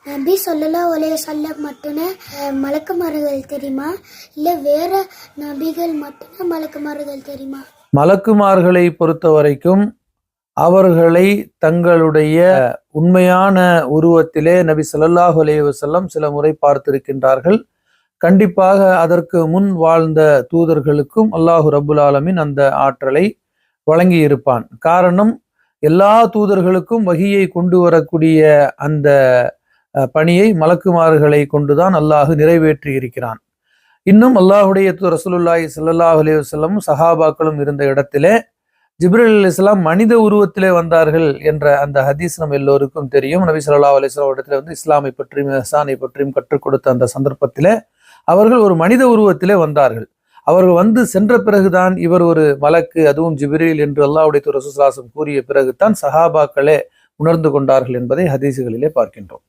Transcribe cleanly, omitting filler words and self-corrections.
நபி ஸல்லல்லாஹு அலைஹி வஸல்லம் மட்டுமே மலக்குமார்கள் தெரியுமா, இல்லை வேற நபிகள் மட்டுமே மலக்குமார்கள் தெரியுமா? மலக்குமார்களை பொறுத்த வரைக்கும் அவர்களை தங்களுடைய உண்மையான உருவத்திலே நபி ஸல்லல்லாஹு அலைஹி வஸல்லம் சில முறை பார்த்திருக்கின்றார்கள். கண்டிப்பாக அதற்கு முன் வாழ்ந்த தூதர்களுக்கும் அல்லாஹு ரப்புல் ஆலமீன் அந்த ஆற்றலை வழங்கி இருப்பான். காரணம், எல்லா தூதர்களுக்கும் வஹியை கொண்டு வரக்கூடிய அந்த பணியை மலக்குமார்களை கொண்டுதான் அல்லாஹு நிறைவேற்றி இருக்கிறான். இன்னும் அல்லாஹுடைய ரசூலுல்லாஹி ஸல்லல்லாஹு அலைஹி வஸல்லம் சஹாபாக்களும் இருந்த இடத்திலே ஜிப்ரீல் அலைஹிஸ்ஸலாம் மனித உருவத்திலே வந்தார்கள் என்ற அந்த ஹதீஸ் நம்ம எல்லோருக்கும் தெரியும். நபி ஸல்லல்லாஹு அலைஹி வஸல்லம் இடத்துல இஸ்லாமை பற்றியும் இஹ்சானை பற்றியும் கற்றுக் கொடுத்த அந்த சந்தர்ப்பத்திலே அவர்கள் ஒரு மனித உருவத்திலே வந்தார்கள். அவர்கள் வந்து சென்ற பிறகுதான் இவர் ஒரு மலக்கு, அதுவும் ஜிப்ரீல் என்று அல்லாஹ்வுடைய ரசூல் ஸல்லல்லாஹு அலைஹி வஸல்லம் கூறிய பிறகுதான் சஹாபாக்களே உணர்ந்து கொண்டார்கள் என்பதை ஹதீஸுகளிலே பார்க்கின்றோம்.